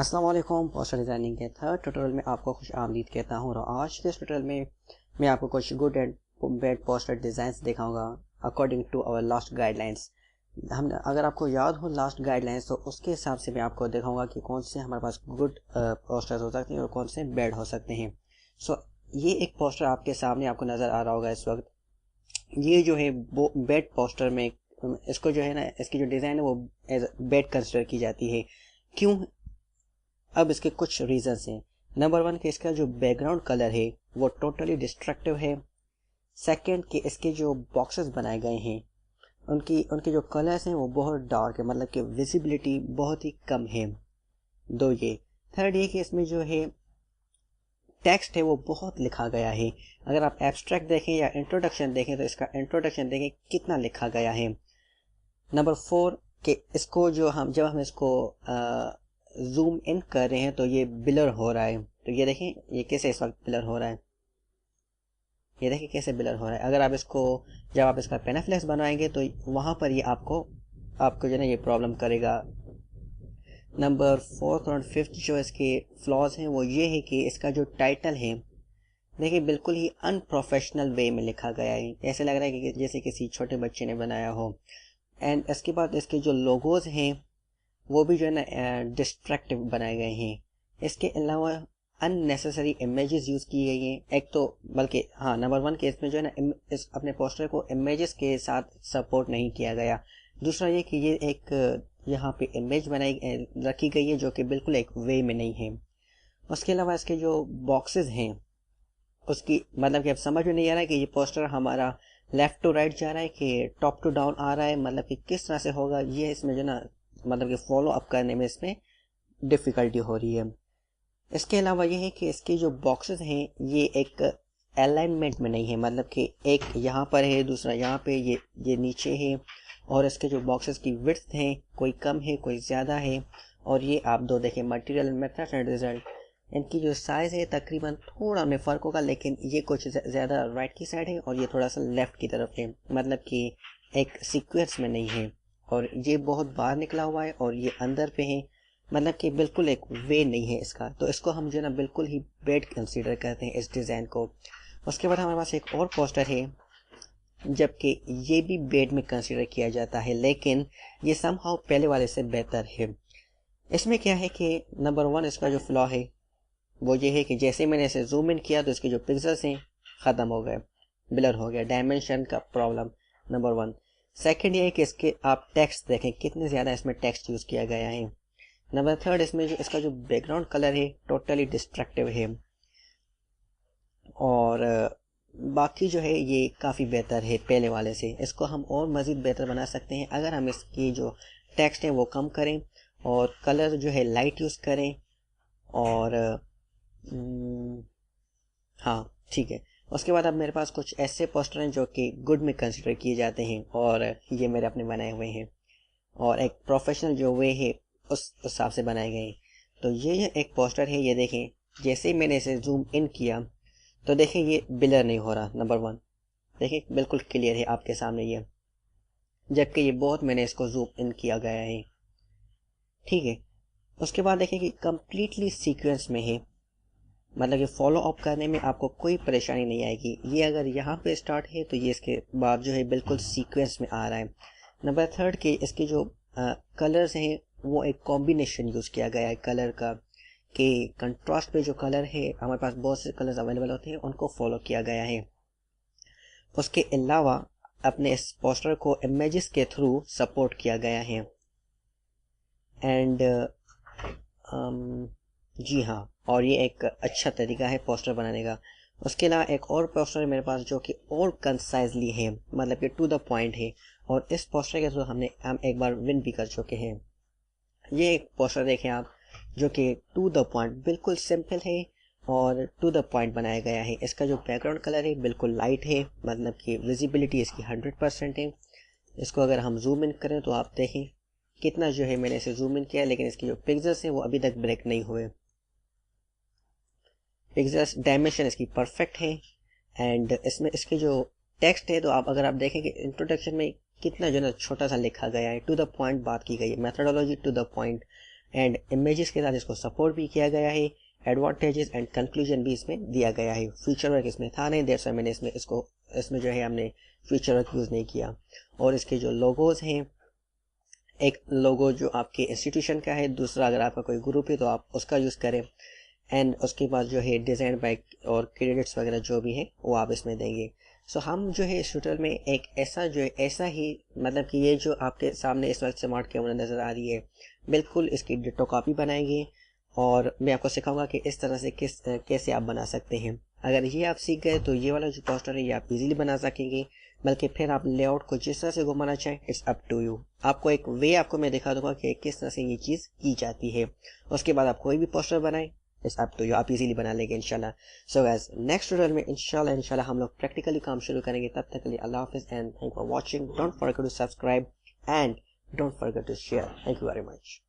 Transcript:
अस्सलाम वालेकुम। Poster designing के थर्ड ट्यूटोरियल में आपको खुश आमदीद कहता हूँ। और आज के इस ट्यूटोरियल में मैं आपको कुछ good and bad poster designs दिखाऊंगा according to our last guidelines. हम अगर आपको याद हो लास्ट गाइडलाइंस, तो उसके हिसाब से मैं आपको दिखाऊंगा कि कौन से हमारे पास गुड पोस्टर्स हो सकते हैं और कौन से बैड हो सकते हैं। ये एक पोस्टर आपके सामने आपको नज़र आ रहा होगा इस वक्त। ये जो है वो बैड पोस्टर में इसको जो है ना, इसकी जो डिज़ाइन है वो एज बैड कंसिडर की जाती है। क्यों? अब इसके कुछ रीजंस हैं। नंबर 1 कि इसका जो बैकग्राउंड कलर है वो टोटली डिस्ट्रक्टिव है। सेकंड कि इसके जो बॉक्सेस बनाए गए हैं उनकी उनके जो कलर्स हैं वो बहुत डार्क है, मतलब कि विजिबिलिटी बहुत ही कम है। दो ये। थर्ड ये कि इसमें जो है टेक्स्ट है वो बहुत लिखा गया है। अगर आप एब्स्ट्रैक्ट देखें या इंट्रोडक्शन देखें तो इसका इंट्रोडक्शन देखें कितना लिखा गया है। नंबर 4 कि इसको जो हम जब हम इसको जूम इन कर रहे हैं तो ये ब्लर हो रहा है। तो ये देखें ये कैसे इस वक्त ब्लर हो रहा है, ये देखें कैसे ब्लर हो रहा है। अगर आप इसको जब आप इसका पेनाफ्लेक्स बनवाएंगे तो वहां पर ये आपको जो है ना ये प्रॉब्लम करेगा। नंबर 4 और 5 जो इसके फ्लॉज हैं वो ये है कि इसका जो टाइटल है देखिए बिल्कुल ही अनप्रोफेशनल वे में लिखा गया है। ऐसे लग रहा है कि जैसे किसी छोटे बच्चे ने बनाया हो। एंड इसके बाद इसके जो लोगोज हैं वो भी जो है ना डिस्ट्रैक्टिव बनाए गए हैं। इसके अलावा अननेसेसरी इमेजेस यूज़ की गई हैं। एक तो बल्कि हाँ, नंबर 1 के इसमें जो है ना इस अपने पोस्टर को इमेजेस के साथ सपोर्ट नहीं किया गया। दूसरा ये कि ये एक यहाँ पे इमेज रखी गई है जो कि बिल्कुल एक वे में नहीं है। उसके अलावा इसके जो बॉक्सेस हैं उसकी मतलब कि अब समझ में नहीं आ रहा है कि ये पोस्टर हमारा लेफ्ट टू राइट जा रहा है कि टॉप टू डाउन आ रहा है, मतलब कि किस तरह से होगा ये इसमें जो ना मतलब कि फॉलो अप करने में इसमें डिफ़िकल्टी हो रही है। इसके अलावा ये है कि इसके जो बॉक्सेस हैं ये एक अलाइनमेंट में नहीं है, मतलब कि एक यहाँ पर है दूसरा यहाँ पे, ये नीचे है। और इसके जो बॉक्सेस की विड्थ है कोई कम है कोई ज़्यादा है। और ये आप दो देखें मटेरियल मेथड एंड रिजल्ट, इनकी जो साइज़ है तकरीबन थोड़ा में फ़र्क होगा, लेकिन ये कुछ ज़्यादा राइट की साइड है और ये थोड़ा सा लेफ़्ट की तरफ है, मतलब कि एक सीक्वेंस में नहीं है। और ये बहुत बाहर निकला हुआ है और ये अंदर पे है, मतलब कि बिल्कुल एक वे नहीं है इसका। तो इसको हम जो है ना बिल्कुल ही बैड कंसीडर करते हैं इस डिज़ाइन को। उसके बाद हमारे पास एक और पोस्टर है जबकि ये भी बैड में कंसीडर किया जाता है, लेकिन ये समहाउ पहले वाले से बेहतर है। इसमें क्या है कि नंबर 1 इसका जो फ्लॉ है वो ये है कि जैसे मैंने इसे जूम इन किया तो इसके जो पिक्सल्स हैं ख़त्म हो गए, ब्लर हो गया, डायमेंशन का प्रॉब्लम नंबर 1। सेकंड ये है कि इसके आप टेक्स्ट देखें कितने ज़्यादा इसमें टेक्स्ट यूज़ किया गया है। नंबर 3 इसमें जो इसका जो बैकग्राउंड कलर है टोटली डिस्ट्रक्टिव है। और बाकी जो है ये काफ़ी बेहतर है पहले वाले से। इसको हम और मज़ीद बेहतर बना सकते हैं अगर हम इसकी जो टेक्स्ट है वो कम करें और कलर जो है लाइट यूज़ करें। और हाँ ठीक है। उसके बाद अब मेरे पास कुछ ऐसे पोस्टर हैं जो कि गुड में कंसिडर किए जाते हैं और ये मेरे अपने बनाए हुए हैं और एक प्रोफेशनल जो वे है उस हिसाब से बनाए गए हैं। तो ये एक पोस्टर है, ये देखें जैसे ही मैंने इसे जूम इन किया तो देखें ये ब्लर नहीं हो रहा। नंबर 1 देखें बिल्कुल क्लियर है आपके सामने ये, जबकि ये बहुत मैंने इसको जूम इन किया गया है। ठीक है। उसके बाद देखें कि कम्प्लीटली सीक्वेंस में है, मतलब कि फॉलो अप करने में आपको कोई परेशानी नहीं आएगी। ये अगर यहाँ पे स्टार्ट है तो ये इसके बाद जो है बिल्कुल सीक्वेंस में आ रहा है। नंबर 3 के इसके जो कलर्स हैं वो एक कॉम्बिनेशन यूज़ किया गया है कलर का, कि कंट्रास्ट पे जो कलर है हमारे पास बहुत से कलर्स अवेलेबल होते हैं उनको फॉलो किया गया है। उसके अलावा अपने इस पोस्टर को इमेजेस के थ्रू सपोर्ट किया गया है। एंड जी हाँ, और ये एक अच्छा तरीका है पोस्टर बनाने का। उसके अलावा एक और पोस्टर है मेरे पास जो कि और कंसाइजली है, मतलब कि टू द पॉइंट है। और इस पोस्टर के थ्रू हम एक बार विन भी कर चुके हैं। ये एक पोस्टर देखें आप जो कि टू द पॉइंट बिल्कुल सिंपल है और टू द पॉइंट बनाया गया है। इसका जो बैकग्राउंड कलर है बिल्कुल लाइट है, मतलब कि विजिबिलिटी इसकी 100% है। इसको अगर हम जूम इन करें तो आप देखें कितना जो है मैंने इसे जूम इन किया, लेकिन इसके जो पिक्सल्स हैं वो अभी तक ब्रेक नहीं हुए। पिक्सल्स डायमेंशन इसकी परफेक्ट है। एंड इसमें इसके जो टेक्स्ट है तो आप अगर आप देखें कि इंट्रोडक्शन में कितना जो है ना छोटा सा लिखा गया है, टू द पॉइंट बात की गई है, methodology to the point. And images के साथ इसको सपोर्ट भी किया गया है। एडवांटेजेस एंड कंक्लूजन भी इसमें दिया गया है। फीचर वर्क इसमें था नहीं, दैट्स व्हाई मैंने इसमें जो है हमने फीचर वर्क यूज़ नहीं किया। और इसके जो लोगोज हैं, एक लोगो जो आपके इंस्टीट्यूशन का है, दूसरा अगर आपका कोई ग्रुप है तो आप उसका यूज़ करें, एंड उसके बाद जो है डिज़ाइन बाय और क्रेडिट्स वगैरह जो भी है वो आप इसमें देंगे। सो हम जो है इस ट्यूटोरियल में एक ऐसा ही मतलब कि ये जो आपके सामने इस वक्त स्मार्ट कैमरा नज़र आ रही है, बिल्कुल इसकी डिटो कॉपी बनाएंगे और मैं आपको सिखाऊंगा कि इस तरह से कैसे आप बना सकते हैं। अगर ये आप सीख गए तो ये वाला जो पोस्टर है ये आप इजीली बना सकेंगे, बल्कि फिर आप लेआउट को जिस तरह से घुमाना चाहें, इट्स अप टू यू। आपको एक वे आपको मैं दिखा दूंगा कि किस तरह से ये चीज़ की जाती है। उसके बाद आप कोई भी पोस्टर बनाएं, इट्स अप टू यू, आप इजीली बना लेंगे इंशाल्लाह। सो गाइस, नेक्स्ट ट्यूटोरियल में इंशाल्लाह हम लोग प्रैक्टिकली काम शुरू करेंगे। तब तक के लिए अल्लाह हाफिज़ and thank for watching. Don't forget to subscribe and don't forget to share. Thank you very much.